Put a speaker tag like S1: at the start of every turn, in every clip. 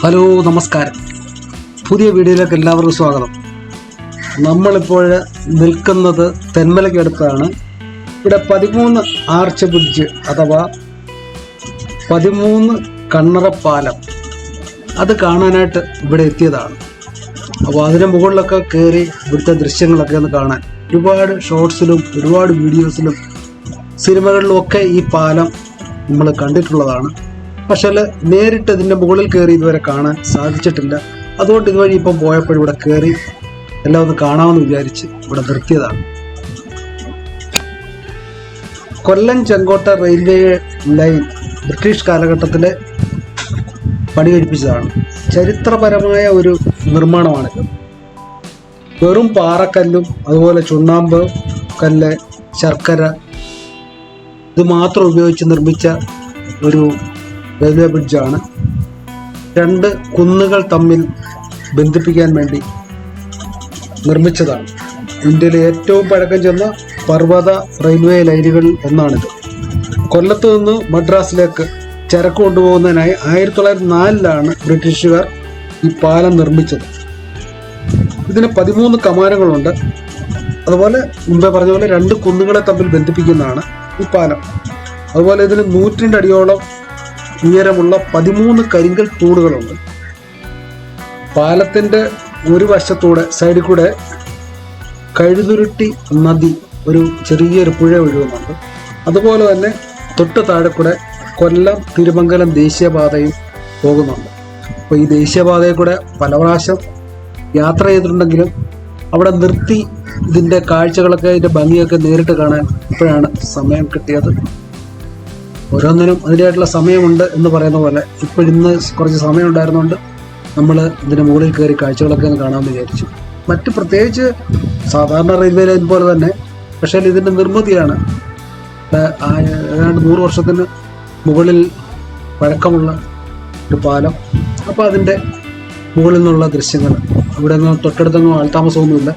S1: Hello, നമസ്കാരം. പുതിയ വീഡിയോയിലേക്ക് എല്ലാവർക്കും സ്വാഗതം. നമ്മളിപ്പോൾ നിൽക്കുന്നത് തെന്മലയ്ക്കടുത്താണ്. ഇവിടെ 13 ആർച്ച് ബ്രിഡ്ജ് അഥവാ 13 കണ്ണറപ്പാലം അത് കാണാനായിട്ട് ഇവിടെ എത്തിയതാണ്. അപ്പോൾ അതിന് മുകളിലൊക്കെ കയറി ഇവിടുത്തെ ദൃശ്യങ്ങളൊക്കെ ഒന്ന് കാണാൻ ഒരുപാട് ഷോർട്സിലും ഒരുപാട് വീഡിയോസിലും സിനിമകളിലും ഒക്കെ ഈ പാലം നമ്മൾ കണ്ടിട്ടുള്ളതാണ്. പക്ഷേ നേരിട്ട് ഇതിൻ്റെ മുകളിൽ കയറി ഇതുവരെ കാണാൻ സാധിച്ചിട്ടില്ല. അതുകൊണ്ട് ഇതുവഴി ഇപ്പം പോയപ്പോഴും ഇവിടെ കയറി എല്ലാം ഒന്ന് കാണാമെന്ന് വിചാരിച്ച് ഇവിടെ നിർത്തിയതാണ്. Kollam Chenkotta railway line British കാലഘട്ടത്തിലെ പണി കഴിപ്പിച്ചതാണ്. ചരിത്രപരമായ ഒരു നിർമ്മാണമാണിത്. വെറും പാറക്കല്ലും അതുപോലെ ചുണ്ണാമ്പ് കല്ല്, ശർക്കര ഇത് മാത്രം ഉപയോഗിച്ച് നിർമ്മിച്ച ഒരു റെയിൽവേ ബ്രിഡ്ജാണ്. 2 കുന്നുകൾ തമ്മിൽ ബന്ധിപ്പിക്കാൻ വേണ്ടി നിർമ്മിച്ചതാണ്. ഇന്ത്യയിലെ ഏറ്റവും പഴക്കം ചെന്ന പർവ്വത റെയിൽവേ ലൈനുകളിൽ ഒന്നാണിത്. കൊല്ലത്ത് നിന്ന് മദ്രാസിലേക്ക് ചരക്ക് കൊണ്ടുപോകുന്നതിനായി 1904 ബ്രിട്ടീഷുകാർ ഈ പാലം നിർമ്മിച്ചത്. ഇതിന് 13 കമാനങ്ങളുണ്ട്. അതുപോലെ മുമ്പേ പറഞ്ഞ പോലെ 2 കുന്നുകളെ തമ്മിൽ ബന്ധിപ്പിക്കുന്നതാണ് ഈ പാലം. അതുപോലെ ഇതിന് 102 അടിയോളം ഉയരമുള്ള 13 കരിങ്കൽ തൂണുകളുണ്ട്. പാലത്തിൻ്റെ ഒരു വശത്തൂടെ സൈഡിൽ കൂടെ കഴുതുരുട്ടി നദി ഒരു ചെറിയൊരു പുഴ ഒഴുകുന്നുണ്ട്. അതുപോലെ തന്നെ തൊട്ട് താഴെ കൂടെ കൊല്ലം തിരുമംഗലം ദേശീയപാതയും പോകുന്നുണ്ട്. അപ്പോൾ ഈ ദേശീയപാതയിൽ കൂടെ പല പ്രാവശ്യം യാത്ര ചെയ്തിട്ടുണ്ടെങ്കിലും അവിടെ നിർത്തി ഇതിൻ്റെ കാഴ്ചകളൊക്കെ ഇതിൻ്റെ ഭംഗിയൊക്കെ നേരിട്ട് കാണാൻ ഇപ്പോഴാണ് സമയം കിട്ടിയത്. ഓരോന്നിനും അതിൻ്റെതായിട്ടുള്ള സമയമുണ്ട് എന്ന് പറയുന്ന പോലെ ഇപ്പോഴിന്ന് കുറച്ച് സമയം ഉണ്ടായിരുന്നുകൊണ്ട് നമ്മൾ ഇതിൻ്റെ മുകളിൽ കയറി കാഴ്ചകളൊക്കെ ഒന്ന് കാണാമെന്ന് വിചാരിച്ചു. മറ്റ് പ്രത്യേകിച്ച് സാധാരണ റെയിൽവേ ലൈൻ പോലെ തന്നെ, പക്ഷേ ഇതിൻ്റെ നിർമ്മിതിയാണ്. ഏതാണ്ട് 100 വർഷത്തിന് മുകളിൽ പഴക്കമുള്ള ഒരു പാലം. അപ്പോൾ അതിൻ്റെ മുകളിൽ നിന്നുള്ള ദൃശ്യങ്ങൾ, ഇവിടെ നിന്ന് തൊട്ടടുത്തൊന്നും ആൾത്താമസമൊന്നുമില്ല.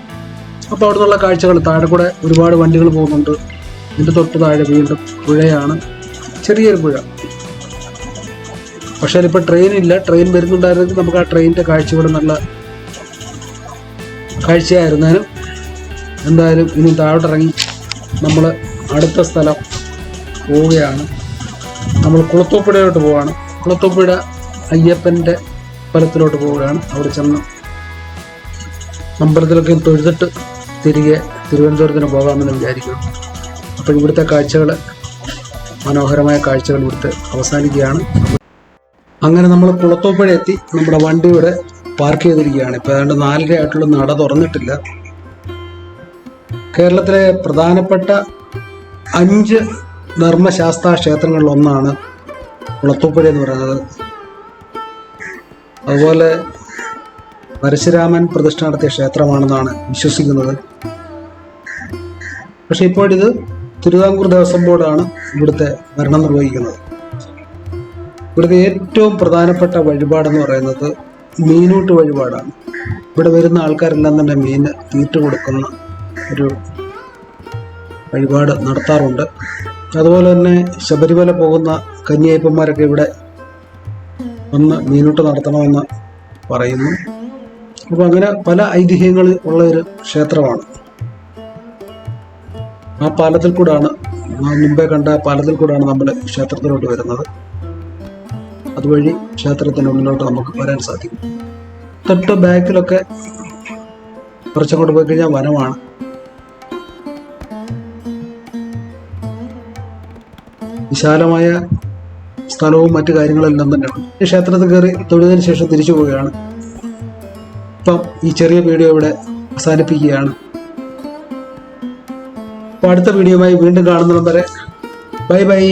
S1: അപ്പോൾ അവിടെ നിന്നുള്ള കാഴ്ചകൾ, താഴെ കൂടെ ഒരുപാട് വണ്ടികൾ പോകുന്നുണ്ട്. ഇതിൻ്റെ തൊട്ട് താഴെ വീണ്ടും പുഴയാണ്, ചെറിയൊരു പുഴ. പക്ഷേ ഇപ്പോൾ ട്രെയിനില്ല. ട്രെയിൻ വരുന്നുണ്ടായിരുന്നെങ്കിൽ നമുക്ക് ആ ട്രെയിനിൻ്റെ കാഴ്ചകൾ നല്ല കാഴ്ചയായിരുന്നേനും. എന്തായാലും ഇനി താഴോട്ടിറങ്ങി നമ്മൾ അടുത്ത സ്ഥലം പോവുകയാണ്. നമ്മൾ കുളത്തൂപ്പുഴയോട്ട് പോവുകയാണ്. കുളത്തൂപ്പുഴ അയ്യപ്പൻ്റെ അമ്പലത്തിലോട്ട് പോവുകയാണ്. അവിടെ ചെന്ന് അമ്പലത്തിലൊക്കെ തൊഴുതിട്ട് തിരികെ തിരുവനന്തപുരത്തിന് പോകാമെന്ന് വിചാരിക്കുന്നു. അപ്പോൾ ഇവിടുത്തെ കാഴ്ചകൾ, മനോഹരമായ കാഴ്ചകൾ ഇവിടുത്തെ അവസാനിക്കുകയാണ്. അങ്ങനെ നമ്മൾ കുളത്തൂപ്പുഴ എത്തി. നമ്മുടെ വണ്ടി ഇവിടെ പാർക്ക് ചെയ്തിരിക്കുകയാണ്. ഇപ്പോൾ ഏതാണ്ട് 4:30 ആയിട്ടുള്ള നട തുറന്നിട്ടില്ല. കേരളത്തിലെ പ്രധാനപ്പെട്ട 5 ധർമ്മശാസ്ത്ര ക്ഷേത്രങ്ങളിലൊന്നാണ് കുളത്തൂപ്പുഴ എന്ന് പറയുന്നത്. അതുപോലെ പരശുരാമൻ പ്രതിഷ്ഠ നടത്തിയ ക്ഷേത്രമാണെന്നാണ് വിശ്വസിക്കുന്നത്. പക്ഷെ ഇപ്പോഴിത് തിരുവിതാംകൂർ ദേവസ്വം ബോർഡാണ് ഇവിടുത്തെ ഭരണം നിർവഹിക്കുന്നത്. ഇവിടുത്തെ ഏറ്റവും പ്രധാനപ്പെട്ട വഴിപാടെന്ന് പറയുന്നത് മീനൂട്ട് വഴിപാടാണ്. ഇവിടെ വരുന്ന ആൾക്കാരെല്ലാം തന്നെ മീൻ തീറ്റ കൊടുക്കുന്ന ഒരു വഴിപാട് നടത്താറുണ്ട്. അതുപോലെ തന്നെ ശബരിമല പോകുന്ന കന്യായപ്പന്മാരൊക്കെ ഇവിടെ വന്ന് മീനൂട്ട് നടത്തണമെന്ന് പറയുന്നു. അപ്പോൾ അങ്ങനെ പല ഐതിഹ്യങ്ങൾ ഉള്ള ഒരു ക്ഷേത്രമാണ്. ആ പാലത്തിൽ കൂടാണ്, മുമ്പേ കണ്ട പാലത്തിൽ കൂടാണ് നമ്മൾ ക്ഷേത്രത്തിലോട്ട് വരുന്നത്. അതുവഴി ക്ഷേത്രത്തിനുള്ളിലോട്ട് നമുക്ക് വരാൻ സാധിക്കും. തൊട്ട് ബാക്കിലൊക്കെ കുറച്ചങ്ങോട്ട് പോയി കഴിഞ്ഞാൽ വനമാണ്. വിശാലമായ സ്ഥലവും മറ്റു കാര്യങ്ങളെല്ലാം തന്നെയാണ്. ഈ ക്ഷേത്രത്തിൽ കയറി തൊഴുതിന് ശേഷം തിരിച്ചു പോവുകയാണ്. ഇപ്പം ഈ ചെറിയ വീഡിയോ ഇവിടെ അവസാനിപ്പിക്കുകയാണ്. അപ്പോൾ അടുത്ത വീഡിയോയുമായി വീണ്ടും കാണുന്നതുവരെ ബൈ ബൈ.